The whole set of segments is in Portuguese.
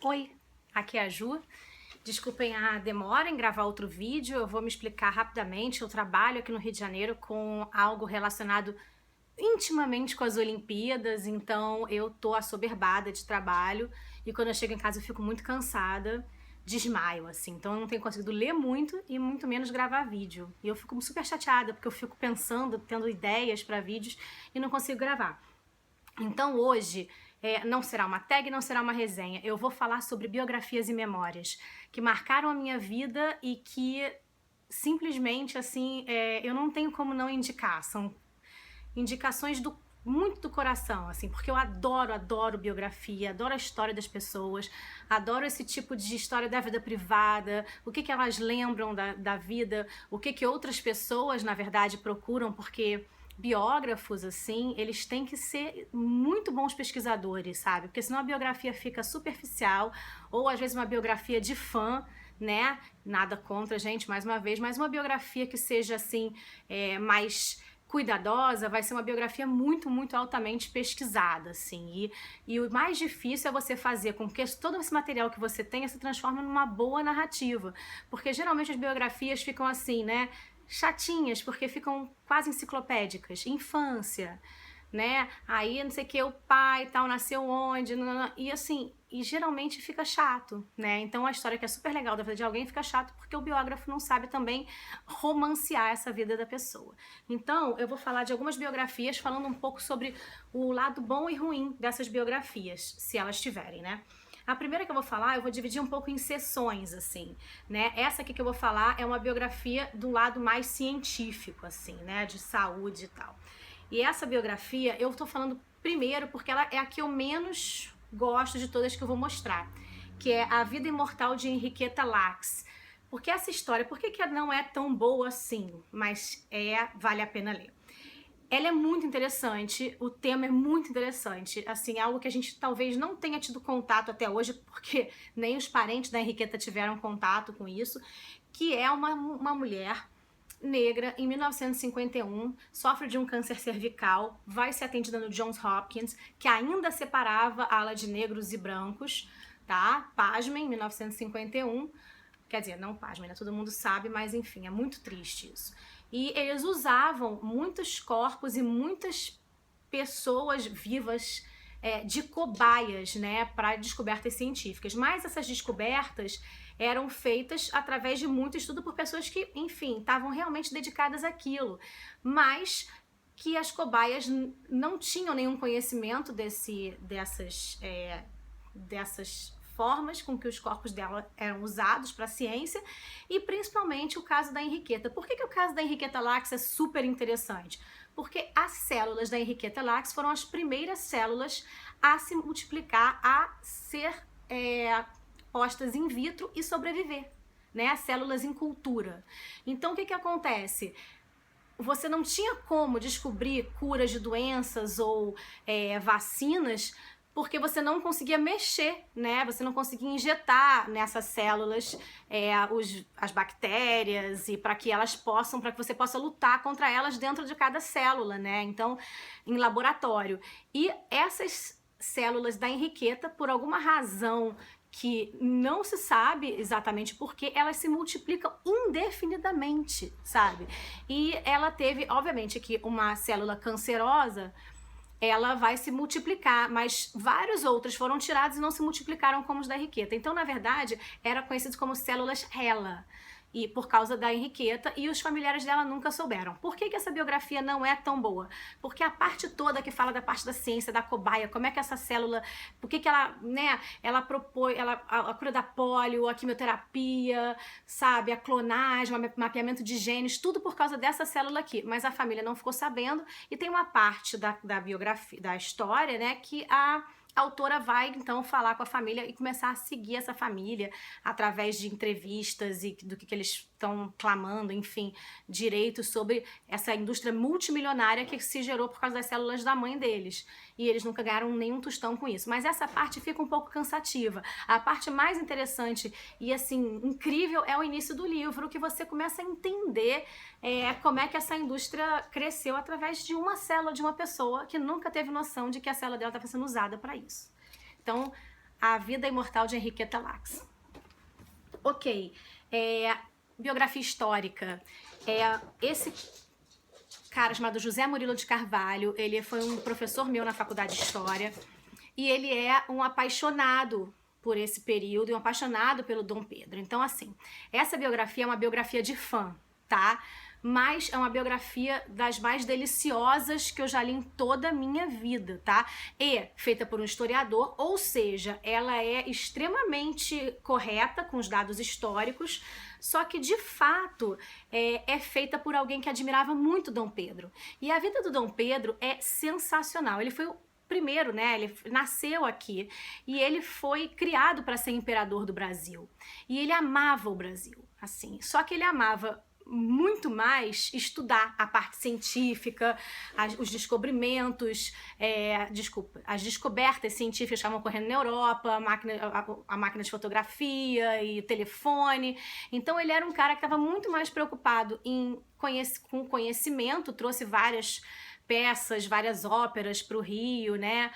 Oi, aqui é a Ju. Desculpem a demora em gravar outro vídeo, eu vou me explicar rapidamente. Eu trabalho aqui no Rio de Janeiro com algo relacionado intimamente com as Olimpíadas, então eu tô assoberbada de trabalho e quando eu chego em casa eu fico muito cansada, desmaio, assim. Então eu não tenho conseguido ler muito e muito menos gravar vídeo. E eu fico super chateada porque eu fico pensando, tendo ideias para vídeos e não consigo gravar. Então hoje não será uma tag, não será uma resenha. Eu vou falar sobre biografias e memórias que marcaram a minha vida e que simplesmente assim eu não tenho como não indicar. São indicações muito do coração, assim, porque eu adoro biografia, adoro a história das pessoas, adoro esse tipo de história da vida privada, o que elas lembram da vida, o que outras pessoas, na verdade, procuram, porque biógrafos, assim, eles têm que ser muito bons pesquisadores, sabe? Porque senão a biografia fica superficial, ou às vezes uma biografia de fã, né? Nada contra, gente, mais uma vez, mas uma biografia que seja, assim, mais cuidadosa, vai ser uma biografia muito altamente pesquisada, assim, e o mais difícil é você fazer com que todo esse material que você tenha se transforme numa boa narrativa, porque geralmente as biografias ficam assim, né, chatinhas, porque ficam quase enciclopédicas, infância, né, aí não sei o que, o pai tal, nasceu onde, e assim, e geralmente fica chato, né, então a história que é super legal da vida de alguém fica chato porque o biógrafo não sabe também romancear essa vida da pessoa. Então eu vou falar de algumas biografias falando um pouco sobre o lado bom e ruim dessas biografias, se elas tiverem, né. A primeira que eu vou falar, eu vou dividir um pouco em sessões, assim, né? Essa aqui que eu vou falar é uma biografia do lado mais científico, assim, né? De saúde e tal. E essa biografia, eu tô falando primeiro porque ela é a que eu menos gosto de todas que eu vou mostrar, que é A Vida Imortal de Henrietta Lacks. Porque essa história, por que não é tão boa assim? Mas vale a pena ler. Ela é muito interessante, o tema é muito interessante, assim, algo que a gente talvez não tenha tido contato até hoje, porque nem os parentes da Henriqueta tiveram contato com isso, que é uma mulher negra, em 1951, sofre de um câncer cervical, vai ser atendida no Johns Hopkins, que ainda separava a ala de negros e brancos, tá? Pasmem, 1951, quer dizer, não pasmem, né? Todo mundo sabe, mas enfim, é muito triste isso. E eles usavam muitos corpos e muitas pessoas vivas de cobaias, né, para descobertas científicas. Mas essas descobertas eram feitas através de muito estudo por pessoas que, enfim, estavam realmente dedicadas àquilo, mas que as cobaias não tinham nenhum conhecimento dessas formas com que os corpos dela eram usados para a ciência, e principalmente o caso da Henriqueta. Por que o caso da Henriqueta Lacks é super interessante? Porque as células da Henriqueta Lacks foram as primeiras células a se multiplicar, a ser postas in vitro e sobreviver, né? As células em cultura. Então o que acontece? Você não tinha como descobrir curas de doenças ou vacinas porque você não conseguia mexer, né? Você não conseguia injetar nessas células as bactérias e para que você possa lutar contra elas dentro de cada célula, né? Então, em laboratório. E essas células da Henriqueta, por alguma razão que não se sabe exatamente porque elas se multiplicam indefinidamente, sabe? E ela teve, obviamente, que uma célula cancerosa, ela vai se multiplicar, mas vários outros foram tirados e não se multiplicaram como os da Henriqueta. Então, na verdade, era conhecido como células HeLa, e por causa da Henriqueta, e os familiares dela nunca souberam. Por que essa biografia não é tão boa? Porque a parte toda que fala da parte da ciência, da cobaia, como é que essa célula, por que ela, né, ela propõe a cura da polio, a quimioterapia, sabe, a clonagem, o mapeamento de genes, tudo por causa dessa célula aqui. Mas a família não ficou sabendo, e tem uma parte da biografia, da história, né, que a autora vai então falar com a família e começar a seguir essa família através de entrevistas e do que eles estão clamando, enfim, direitos sobre essa indústria multimilionária que se gerou por causa das células da mãe deles. E eles nunca ganharam nenhum tostão com isso. Mas essa parte fica um pouco cansativa. A parte mais interessante e, assim, incrível é o início do livro, que você começa a entender como é que essa indústria cresceu através de uma célula de uma pessoa que nunca teve noção de que a célula dela estava sendo usada para isso. Então, A Vida Imortal de Henrietta Lacks. Ok, biografia histórica. Esse cara chamado José Murilo de Carvalho, ele foi um professor meu na faculdade de História, e ele é um apaixonado por esse período e um apaixonado pelo Dom Pedro. Então, assim, essa biografia é uma biografia de fã, tá? Mas é uma biografia das mais deliciosas que eu já li em toda a minha vida, tá? E feita por um historiador, ou seja, ela é extremamente correta com os dados históricos, só que de fato é feita por alguém que admirava muito Dom Pedro. E a vida do Dom Pedro é sensacional. Ele foi o primeiro, né? Ele nasceu aqui e ele foi criado para ser imperador do Brasil. E ele amava o Brasil, assim. Só que ele amava muito mais estudar a parte científica, os descobrimentos, as descobertas científicas que estavam ocorrendo na Europa, a máquina de fotografia e telefone. Então ele era um cara que estava muito mais preocupado com conhecimento, trouxe várias peças, várias óperas para o Rio, né?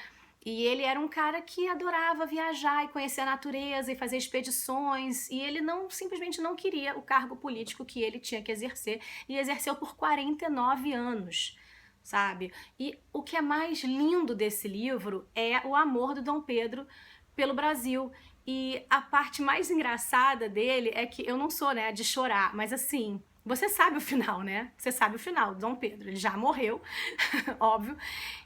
E ele era um cara que adorava viajar e conhecer a natureza e fazer expedições, e ele simplesmente não queria o cargo político que ele tinha que exercer, e exerceu por 49 anos, sabe? E o que é mais lindo desse livro é o amor do Dom Pedro pelo Brasil. E a parte mais engraçada dele é que eu não sou, né, de chorar, mas assim, você sabe o final, né? Você sabe o final do Dom Pedro. Ele já morreu, óbvio.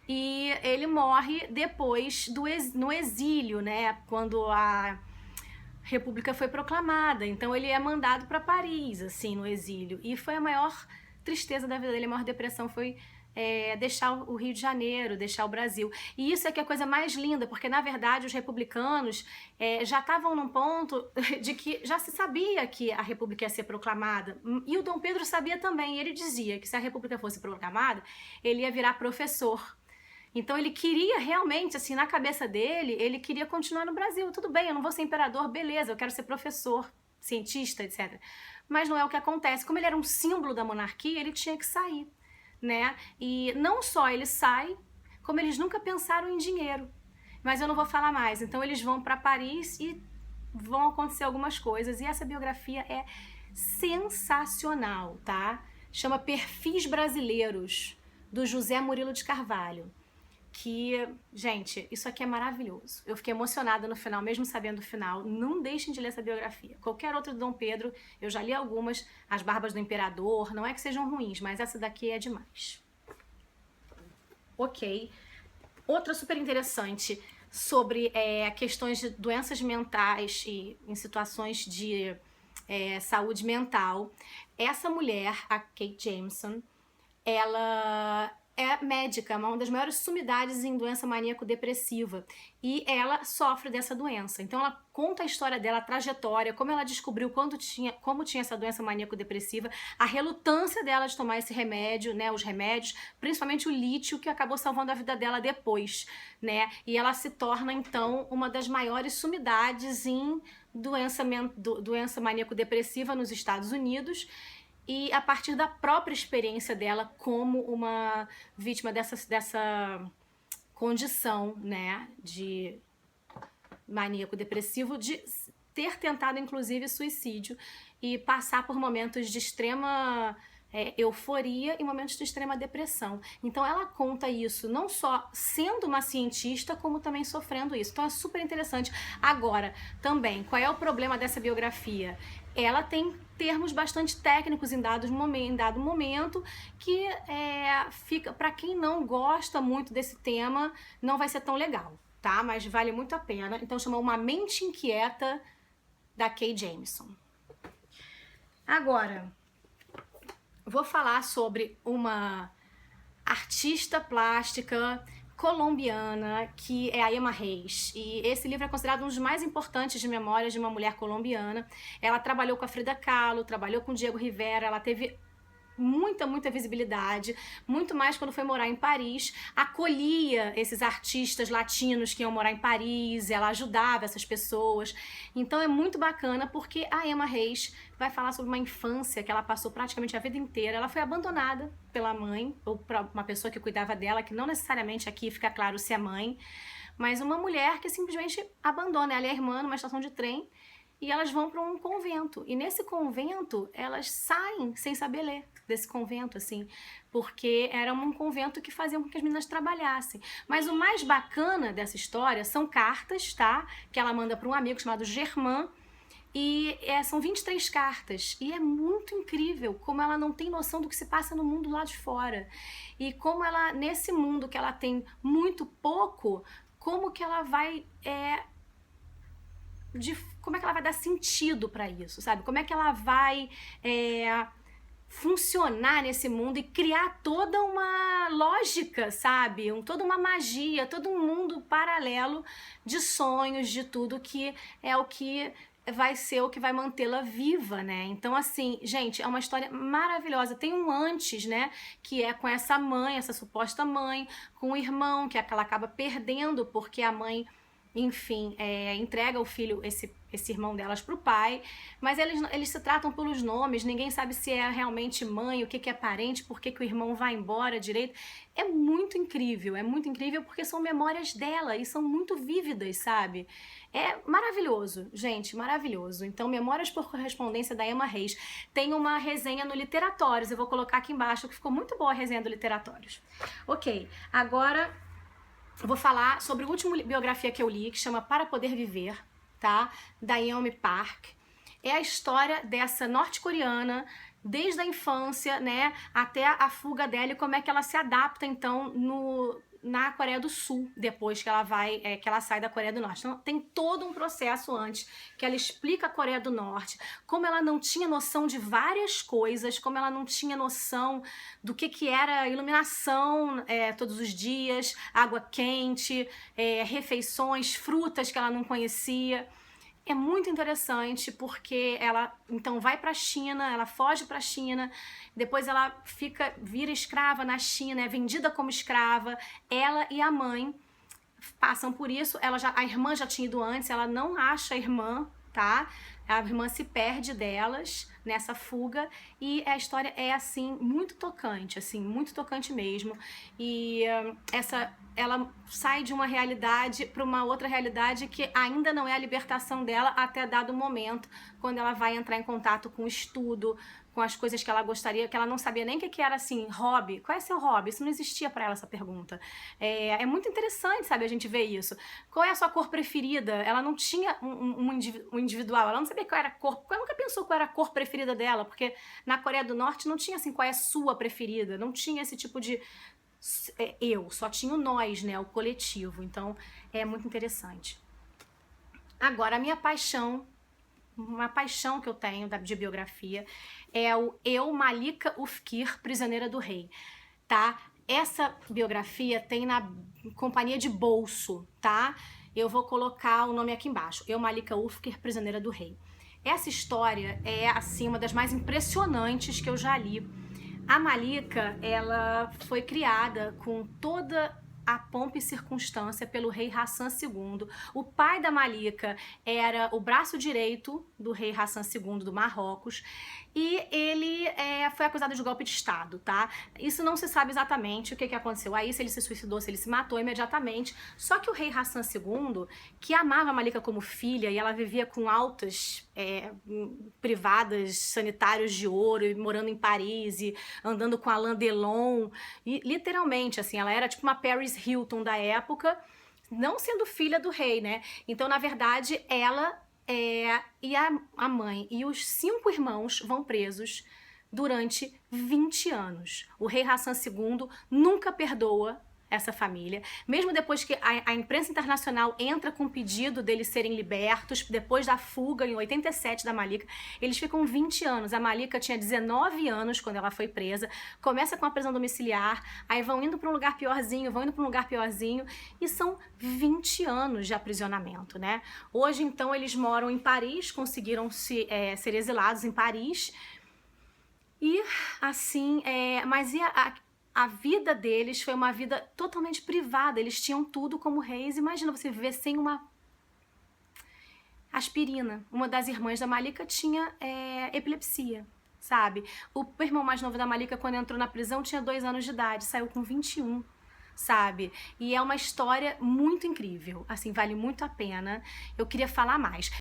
E ele morre depois no exílio, né? Quando a República foi proclamada. Então ele é mandado para Paris, assim, no exílio. E foi a maior tristeza da vida dele, a maior depressão foi deixar o Rio de Janeiro, deixar o Brasil. E isso é que é a coisa mais linda, porque na verdade os republicanos já estavam num ponto de que já se sabia que a República ia ser proclamada, e o Dom Pedro sabia também, e ele dizia que se a República fosse proclamada, ele ia virar professor. Então ele queria realmente, assim, na cabeça dele, ele queria continuar no Brasil. Tudo bem, eu não vou ser imperador, beleza, eu quero ser professor, cientista, etc. Mas não é o que acontece. Como ele era um símbolo da monarquia, ele tinha que sair, né? E não só ele sai, como eles nunca pensaram em dinheiro. Mas eu não vou falar mais. Então eles vão para Paris e vão acontecer algumas coisas. E essa biografia é sensacional, tá? Chama Perfis Brasileiros, do José Murilo de Carvalho. Que, gente, isso aqui é maravilhoso. Eu fiquei emocionada no final, mesmo sabendo o final. Não deixem de ler essa biografia. Qualquer outra do Dom Pedro, eu já li algumas, As Barbas do Imperador, não é que sejam ruins, mas essa daqui é demais. Ok. Outra super interessante sobre questões de doenças mentais e em situações de saúde mental. Essa mulher, a Kate Jameson, ela é médica, uma das maiores sumidades em doença maníaco-depressiva, e ela sofre dessa doença. Então ela conta a história dela, a trajetória, como ela descobriu como tinha essa doença maníaco-depressiva, a relutância dela de tomar esse remédio, né, os remédios, principalmente o lítio, que acabou salvando a vida dela depois, né, e ela se torna então uma das maiores sumidades em doença maníaco-depressiva nos Estados Unidos. E a partir da própria experiência dela como uma vítima dessa condição, né, de maníaco depressivo, de ter tentado inclusive suicídio e passar por momentos de extrema euforia e momentos de extrema depressão. Então ela conta isso não só sendo uma cientista, como também sofrendo isso. Então é super interessante. Agora, também, qual é o problema dessa biografia? Ela tem termos bastante técnicos em dado momento que fica, para quem não gosta muito desse tema, não vai ser tão legal, tá? Mas vale muito a pena. Então chama Uma Mente Inquieta, da Kay Jameson. Agora, vou falar sobre uma artista plástica colombiana, que é a Emma Reis. E esse livro é considerado um dos mais importantes de memórias de uma mulher colombiana. Ela trabalhou com a Frida Kahlo, trabalhou com o Diego Rivera, ela teve muita visibilidade, muito mais quando foi morar em Paris, acolhia esses artistas latinos que iam morar em Paris, ela ajudava essas pessoas. Então é muito bacana porque a Emma Reis vai falar sobre uma infância que ela passou praticamente a vida inteira. Ela foi abandonada pela mãe, ou por uma pessoa que cuidava dela, que não necessariamente aqui fica claro se é mãe, mas uma mulher que simplesmente abandona ela e a irmã numa estação de trem e elas vão para um convento. E nesse convento, elas saem sem saber ler desse convento, assim, porque era um convento que fazia com que as meninas trabalhassem. Mas o mais bacana dessa história são cartas, tá? Que ela manda para um amigo chamado Germain, e são 23 cartas, e é muito incrível como ela não tem noção do que se passa no mundo lá de fora. E como ela, nesse mundo que ela tem muito pouco, como que ela vai... como é que ela vai dar sentido para isso, sabe? Como é que ela vai funcionar nesse mundo e criar toda uma lógica, sabe? Toda uma magia, todo um mundo paralelo de sonhos, de tudo que é o que vai ser o que vai mantê-la viva, né? Então, assim, gente, é uma história maravilhosa. Tem um antes, né? Que é com essa mãe, essa suposta mãe, com o irmão, que ela acaba perdendo porque a mãe... enfim, entrega o filho, esse irmão delas pro pai, mas eles se tratam pelos nomes, ninguém sabe se é realmente mãe, o que é parente, por que o irmão vai embora direito. É muito incrível porque são memórias dela e são muito vívidas, sabe? É maravilhoso, gente, maravilhoso. Então, Memórias por Correspondência, da Emma Reis. Tem uma resenha no Literatórios, eu vou colocar aqui embaixo, que ficou muito boa a resenha do Literatórios. Ok, agora... eu vou falar sobre a última biografia que eu li, que chama Para Poder Viver, tá? Da Yeonmi Park. É a história dessa norte-coreana, desde a infância, né, até a fuga dela e como é que ela se adapta, então, na Coreia do Sul, depois que ela sai da Coreia do Norte. Então, tem todo um processo antes, que ela explica a Coreia do Norte, como ela não tinha noção de várias coisas, como ela não tinha noção do que era iluminação todos os dias, água quente, refeições, frutas que ela não conhecia. É muito interessante porque ela então vai para a China, ela foge para a China, depois ela vira escrava na China, é vendida como escrava. Ela e a mãe passam por isso. A irmã já tinha ido antes, ela não acha a irmã, tá? A irmã se perde delas nessa fuga e a história é assim muito tocante mesmo. E ela sai de uma realidade para uma outra realidade que ainda não é a libertação dela até dado momento, quando ela vai entrar em contato com o estudo, com as coisas que ela gostaria, que ela não sabia nem o que era, assim, hobby. Qual é seu hobby? Isso não existia para ela, essa pergunta. É muito interessante, sabe, a gente ver isso. Qual é a sua cor preferida? Ela não tinha um individual, ela não sabia qual era a cor, ela nunca pensou qual era a cor preferida dela, porque na Coreia do Norte não tinha, assim, qual é a sua preferida, não tinha esse tipo de... só tinha o nós, né, o coletivo. Então, é muito interessante. Agora, a minha paixão, uma paixão que eu tenho de biografia, é o Eu, Malika Ufkir, Prisioneira do Rei, tá? Essa biografia tem na companhia de bolso, tá? Eu vou colocar o nome aqui embaixo. Eu, Malika Ufkir, Prisioneira do Rei. Essa história é, assim, uma das mais impressionantes que eu já li. A Malika, ela foi criada com toda a pompa e circunstância pelo rei Hassan II. O pai da Malika era o braço direito do rei Hassan II do Marrocos e ele foi acusado de golpe de Estado, tá? Isso não se sabe exatamente o que aconteceu aí, se ele se suicidou, se ele se matou imediatamente. Só que o rei Hassan II, que amava a Malika como filha e ela vivia com altas privadas, sanitários de ouro, e morando em Paris e andando com Alain Delon, e literalmente, assim, ela era tipo uma Paris Hilton da época, não sendo filha do rei, né? Então, na verdade, ela e a mãe e os 5 irmãos vão presos durante 20 anos. O rei Hassan II nunca perdoa essa família, mesmo depois que a imprensa internacional entra com o pedido deles serem libertos, depois da fuga em 87 da Malika, eles ficam 20 anos. A Malika tinha 19 anos quando ela foi presa, começa com a prisão domiciliar, aí vão indo para um lugar piorzinho, e são 20 anos de aprisionamento, né? Hoje, então, eles moram em Paris, conseguiram ser exilados em Paris, e assim, mas e a vida deles foi uma vida totalmente privada, eles tinham tudo como reis. Imagina você viver sem uma aspirina. Uma das irmãs da Malika tinha epilepsia, sabe? O irmão mais novo da Malika, quando entrou na prisão, tinha 2 anos de idade, saiu com 21. sabe? E é uma história muito incrível, assim, vale muito a pena. Eu queria falar mais.